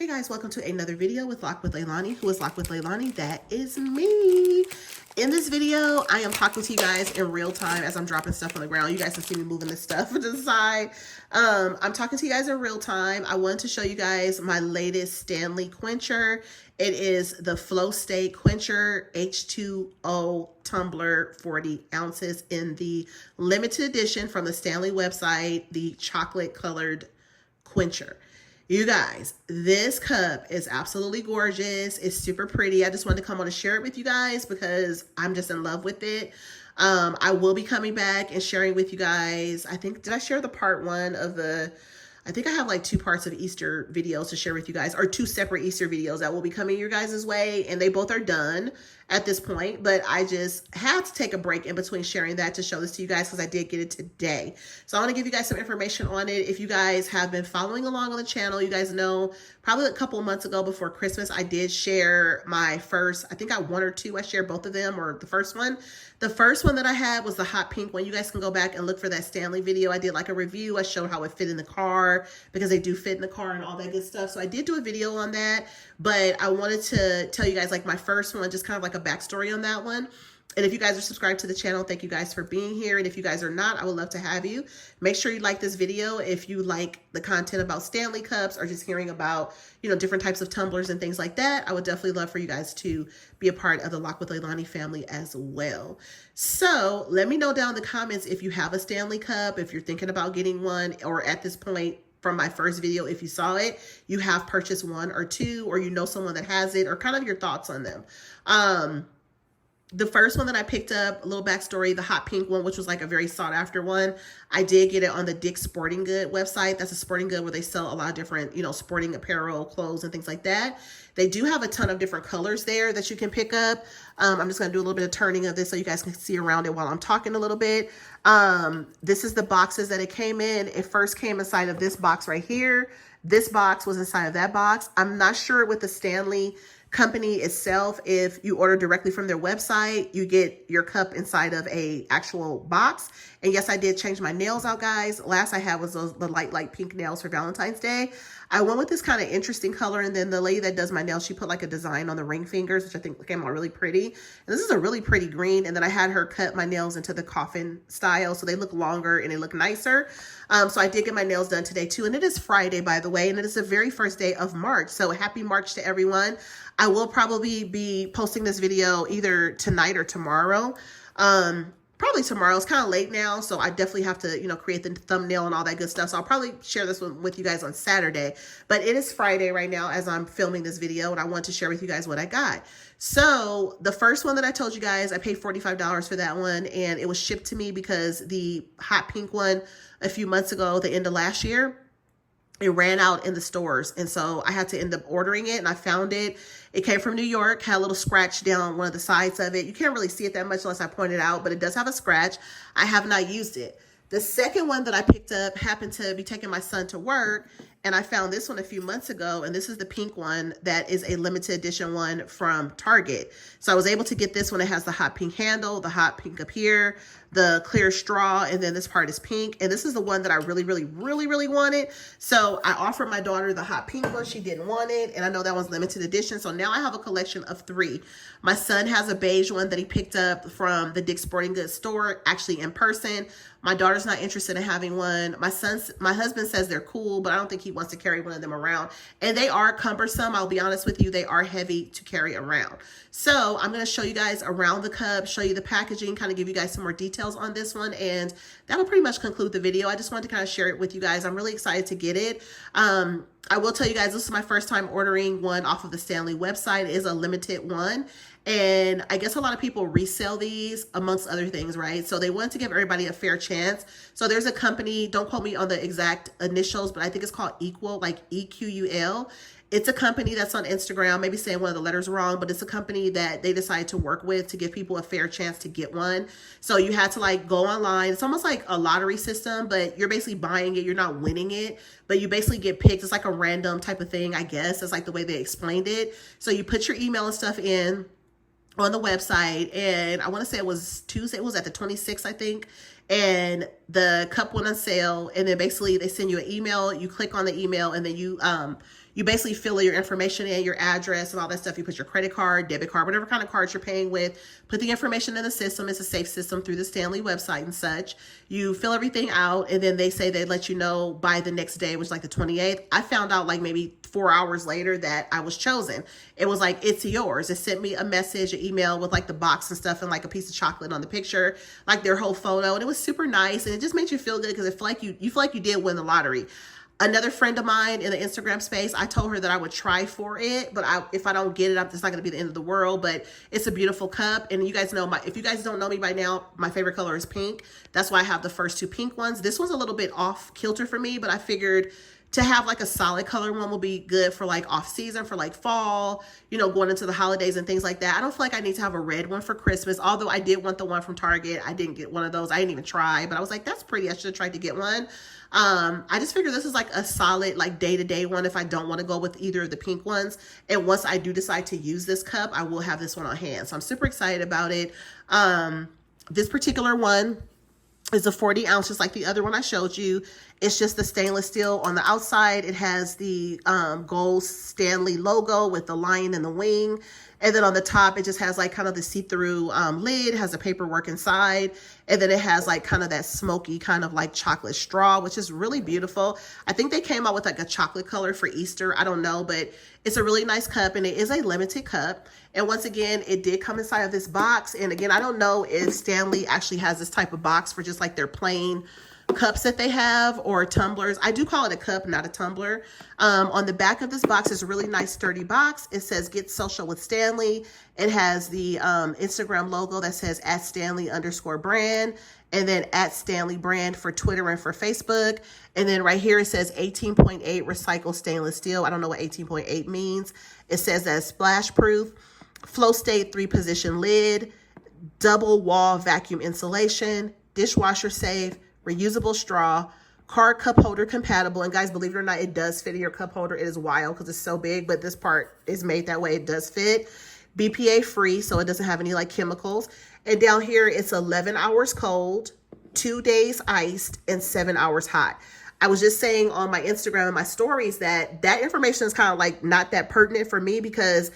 Hey guys, welcome to another video with Lock with Leilani. Who is Lock with Leilani? That is me. In this video, I am talking to you guys in real time as I'm dropping stuff on the ground. You guys can see me moving this stuff to the side. I'm talking to you guys in real time. I wanted to show you guys my latest Stanley quencher. It is the Flow State Quencher H2O Tumbler 40 ounces in the limited edition from the Stanley website, the chocolate colored quencher. You guys, this cup is absolutely gorgeous. It's super pretty. I just wanted to come on and share it with you guys because I'm just in love with it. I will be coming back and sharing with you guys. I think, did I share the part one of the, I think I have like 2 parts of Easter videos to share with you guys, or 2 separate Easter videos that will be coming your guys' way. And they both are done at this point, but I just had to take a break in between sharing that to show this to you guys because I did get it today. So I want to give you guys some information on it. If you guys have been following along on the channel, you guys know probably a couple of months ago before Christmas, I did share my first, I think I 1 or 2, I shared both of them, or the first one. The first one that I had was the hot pink one. You guys can go back and look for that Stanley video. I did like a review. I showed how it fit in the car because they do fit in the car and all that good stuff. So I did do a video on that, but I wanted to tell you guys like my first one, just kind of like a backstory on that one. And if you guys are subscribed to the channel, thank you guys for being here. And if you guys are not, I would love to have you. Make sure you like this video if you like the content about Stanley cups or just hearing about, you know, different types of tumblers and things like that. I would definitely love for you guys to be a part of the Lock with Leilani family as well. So let me know down in the comments if you have a Stanley cup, if you're thinking about getting one, or at this point from my first video, if you saw it, you have purchased 1 or 2, or you know someone that has it, or kind of your thoughts on them. The first one that I picked up, a little backstory, the hot pink one, which was like a very sought after one. I did get it on the Dick's Sporting Good website. That's a sporting good where they sell a lot of different, you know, sporting apparel, clothes, and things like that. They do have a ton of different colors there that you can pick up. I'm just going to do a little bit of turning of this so you guys can see around it while I'm talking a little bit. This is the boxes that it came in. It first came inside of this box right here. This box was inside of that box. I'm not sure with the Stanley company itself, if you order directly from their website, you get your cup inside of a actual box. And yes, I did change my nails out, guys. Last I had was the light pink nails for Valentine's Day. I went with this kind of interesting color, and then the lady that does my nails, she put like a design on the ring fingers, which I think came out really pretty. And this is a really pretty green. And then I had her cut my nails into the coffin style, so they look longer and they look nicer. So I did get my nails done today too. And it is Friday, by the way, and it is the very first day of March. So happy March to everyone. I will probably be posting this video either tonight or tomorrow. Probably tomorrow. It's kind of late now, so I definitely have to, you know, create the thumbnail and all that good stuff. So I'll probably share this one with you guys on Saturday. But it is Friday right now as I'm filming this video, and I want to share with you guys what I got. So the first one that I told you guys, I paid $45 for that one, and it was shipped to me because the hot pink one a few months ago, the end of last year, it ran out in the stores. And so I had to end up ordering it, and I found it. It came from New York, had a little scratch down one of the sides of it. You can't really see it that much unless I point it out, but it does have a scratch. I have not used it. The second one that I picked up happened to be taking my son to work, and I found this one a few months ago, and this is the pink one that is a limited edition one from Target. So I was able to get this one. It has the hot pink handle, the hot pink up here, the clear straw, and then this part is pink. And this is the one that I really wanted. So I offered my daughter the hot pink one. She didn't want it, and I know that one's limited edition. So now I have a collection of 3. My son has a beige one that he picked up from the Dick's Sporting Goods store, actually in person. My daughter's not interested in having one. My husband says they're cool, but I don't think he wants to carry one of them around. And they are cumbersome. I'll be honest with you. They are heavy to carry around. So I'm going to show you guys around the cup, show you the packaging, kind of give you guys some more details on this one. And that'll pretty much conclude the video. I just wanted to kind of share it with you guys. I'm really excited to get it. I will tell you guys, this is my first time ordering one off of the Stanley website. It is a limited one. And I guess a lot of people resell these amongst other things, right? So they want to give everybody a fair chance. So there's a company, don't quote me on the exact initials, but I think it's called Equal, like EQUL. It's a company that's on Instagram, maybe saying one of the letters wrong, but it's a company that they decided to work with to give people a fair chance to get one. So you had to like go online. It's almost like a lottery system, but you're basically buying it. You're not winning it, but you basically get picked. It's like a random type of thing, I guess. It's like the way they explained it. So you put your email and stuff in on the website, and I want to say it was Tuesday. It was at the 26th, I think. And the cup went on sale, and then basically they send you an email. You click on the email, and then you You basically fill your information in, your address and all that stuff. You put your credit card, debit card, whatever kind of cards you're paying with, put the information in the system. It's a safe system through the Stanley website and such. You fill everything out, and then they say they let you know by the next day, which is like the 28th. I found out like maybe 4 hours later that I was chosen. It was like, it's yours. It sent me a message, an email with like the box and stuff and like a piece of chocolate on the picture, like their whole photo. And it was super nice. And it just made you feel good because it feel like you feel like you did win the lottery. Another friend of mine in the Instagram space, I told her that I would try for it, but if I don't get it, it's not going to be the end of the world. But it's a beautiful cup, and you guys know if you guys don't know me by now, my favorite color is pink. That's why I have the first two pink ones. This one's a little bit off kilter for me, but I figured to have like a solid color one will be good for like off season, for like fall, you know, going into the holidays and things like that. I don't feel like I need to have a red one for Christmas, although I did want the one from Target. I didn't get one of those. I didn't even try, but I was like, that's pretty. I should have tried to get one. I just figured this is like a solid, like day-to-day one if I don't want to go with either of the pink ones. And once I do decide to use this cup, I will have this one on hand. So I'm super excited about it. This particular one is a 40 ounces like the other one I showed you. It's just the stainless steel. On the outside, it has the gold Stanley logo with the lion and the wing. And then on the top, it just has like kind of the see-through lid, has the paperwork inside. And then it has like kind of that smoky kind of like chocolate straw, which is really beautiful. I think they came out with like a chocolate color for Easter. I don't know, but it's a really nice cup, and it is a limited cup. And once again, it did come inside of this box. And again, I don't know if Stanley actually has this type of box for just like their plain cups that they have, or tumblers. I do call it a cup, not a tumbler. On the back of this box is a really nice sturdy box. It says "Get Social with Stanley." It has the Instagram logo that says @Stanley_brand, and then @StanleyBrand for Twitter and for Facebook. And then right here it says 18.8 recycled stainless steel. I don't know what 18.8 means. It says that it's splash proof, flow state 3-position lid, double wall vacuum insulation, dishwasher safe, reusable straw, card cup holder compatible. And guys, believe it or not, it does fit in your cup holder. It is wild because it's so big, but this part is made that way. It does fit. BPA free, so it doesn't have any like chemicals. And down here, it's 11 hours cold, 2 days iced, and 7 hours hot. I was just saying on my Instagram and my stories that information is kind of like not that pertinent for me, because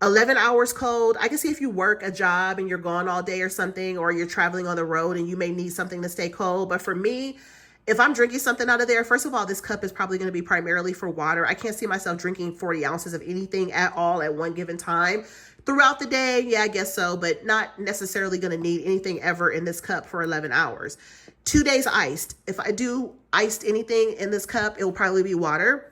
11 hours cold, I can see if you work a job and you're gone all day or something, or you're traveling on the road and you may need something to stay cold. But for me, if I'm drinking something out of there, first of all, this cup is probably going to be primarily for water. I can't see myself drinking 40 ounces of anything at all at one given time. Throughout the day, yeah, I guess so, but not necessarily going to need anything ever in this cup for 11 hours. 2 days iced. If I do iced anything in this cup, it will probably be water.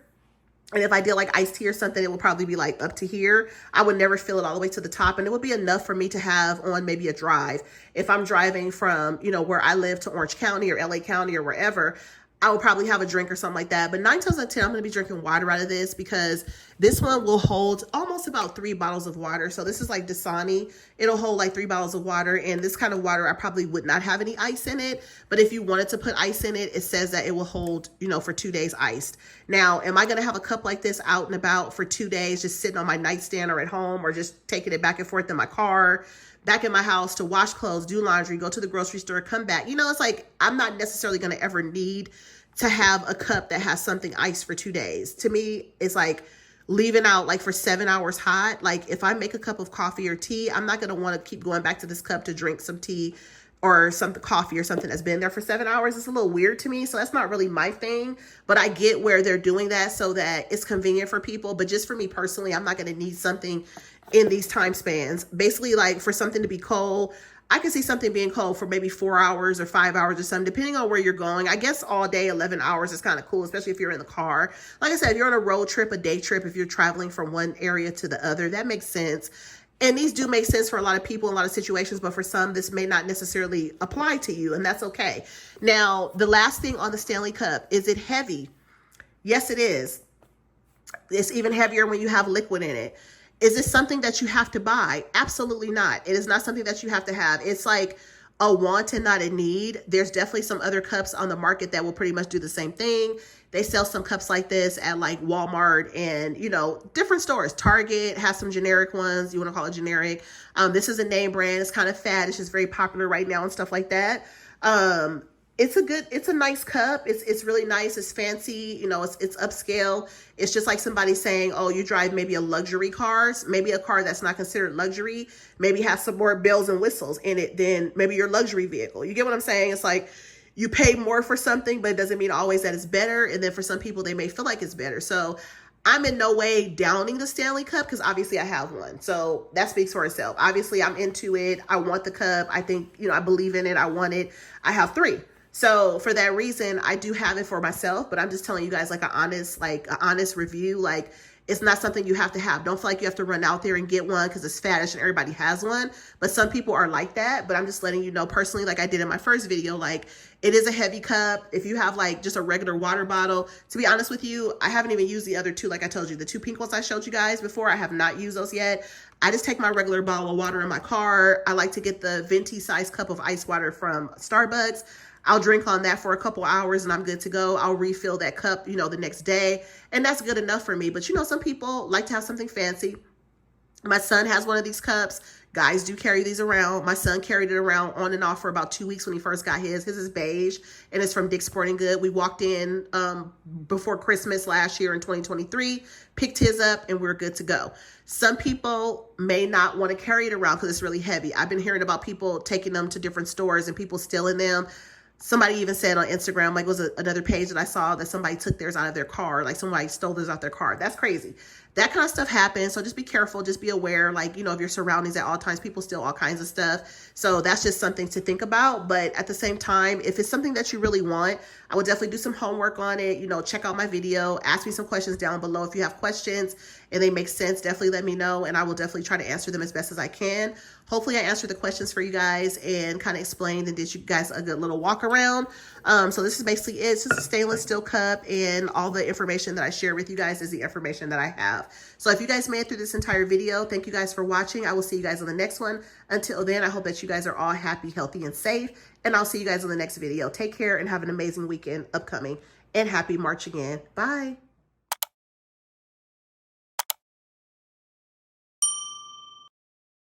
And if I did like iced tea or something, it would probably be like up to here. I would never fill it all the way to the top. And it would be enough for me to have on maybe a drive. If I'm driving from, you know, where I live to Orange County or LA County or wherever, I will probably have a drink or something like that. But 9 times out of 10, I'm going to be drinking water out of this, because this one will hold almost about 3 bottles of water. So this is like Dasani. It'll hold like 3 bottles of water. And this kind of water, I probably would not have any ice in it. But if you wanted to put ice in it, it says that it will hold, you know, for 2 days iced. Now, am I going to have a cup like this out and about for 2 days, just sitting on my nightstand or at home, or just taking it back and forth in my car, back in my house to wash clothes, do laundry, go to the grocery store, come back? You know, it's like, I'm not necessarily going to ever need to have a cup that has something iced for 2 days. To me, it's like leaving out like for 7 hours hot. Like if I make a cup of coffee or tea, I'm not going to want to keep going back to this cup to drink some tea or some coffee or something that's been there for 7 hours. It's a little weird to me. So that's not really my thing, but I get where they're doing that so that it's convenient for people. But just for me personally, I'm not going to need something in these time spans. Basically, like for something to be cold, I can see something being cold for maybe 4 hours or 5 hours or something, depending on where you're going. I guess all day, 11 hours is kind of cool, especially if you're in the car. Like I said, if you're on a road trip, a day trip, if you're traveling from one area to the other, that makes sense. And these do make sense for a lot of people in a lot of situations, but for some, this may not necessarily apply to you, and that's okay. Now, the last thing on the Stanley Cup, is it heavy? Yes, it is. It's even heavier when you have liquid in it. Is this something that you have to buy? Absolutely not. It is not something that you have to have. It's like a want and not a need. There's definitely some other cups on the market that will pretty much do the same thing. They sell some cups like this at like Walmart and, you know, different stores. Target has some generic ones. You want to call it generic. This is a name brand. It's kind of fad. It's just very popular right now and stuff like that. it's a nice cup. It's really nice. It's fancy. You know, it's upscale. It's just like somebody saying, oh, you drive maybe a luxury cars, maybe a car that's not considered luxury, maybe has some more bells and whistles in it than maybe your luxury vehicle. You get what I'm saying? It's like you pay more for something, but it doesn't mean always that it's better. And then for some people, they may feel like it's better. So I'm in no way downing the Stanley Cup because obviously I have one. So that speaks for itself. Obviously, I'm into it. I want the cup. I think, you know, I believe in it. I want it. I have 3. So for that reason, I do have it for myself, but I'm just telling you guys like an honest review. Like, it's not something you have to have. Don't feel like you have to run out there and get one because it's faddish and everybody has one. But some people are like that. But I'm just letting you know personally, like I did in my first video, like it is a heavy cup. If you have like just a regular water bottle, to be honest with you, I haven't even used the other 2. Like I told you, the 2 pink ones I showed you guys before, I have not used those yet. I just take my regular bottle of water in my car. I like to get the venti size cup of ice water from Starbucks. I'll drink on that for a couple hours and I'm good to go. I'll refill that cup, you know, the next day. And that's good enough for me. But you know, some people like to have something fancy. My son has one of these cups. Guys do carry these around. My son carried it around on and off for about 2 weeks when he first got his. His is beige and it's from Dick's Sporting Good. We walked in before Christmas last year in 2023, picked his up and we're good to go. Some people may not want to carry it around because it's really heavy. I've been hearing about people taking them to different stores and people stealing them. Somebody even said on Instagram, like was another page that I saw that somebody took theirs out of their car, like somebody stole theirs out their car. That's crazy. That kind of stuff happens. So just be careful. Just be aware, like, you know, of your surroundings at all times. People steal all kinds of stuff. So that's just something to think about. But at the same time, if it's something that you really want, I would definitely do some homework on it. You know, check out my video. Ask me some questions down below. If you have questions and they make sense, definitely let me know. And I will definitely try to answer them as best as I can. Hopefully I answered the questions for you guys and kind of explained and did you guys a good little walk around. So this is basically it. It's just a stainless steel cup and all the information that I share with you guys is the information that I have. So if you guys made it through this entire video, thank you guys for watching. I will see you guys on the next one. Until then, I hope that you guys are all happy, healthy, and safe. And I'll see you guys on the next video. Take care and have an amazing weekend upcoming. And happy March again. Bye.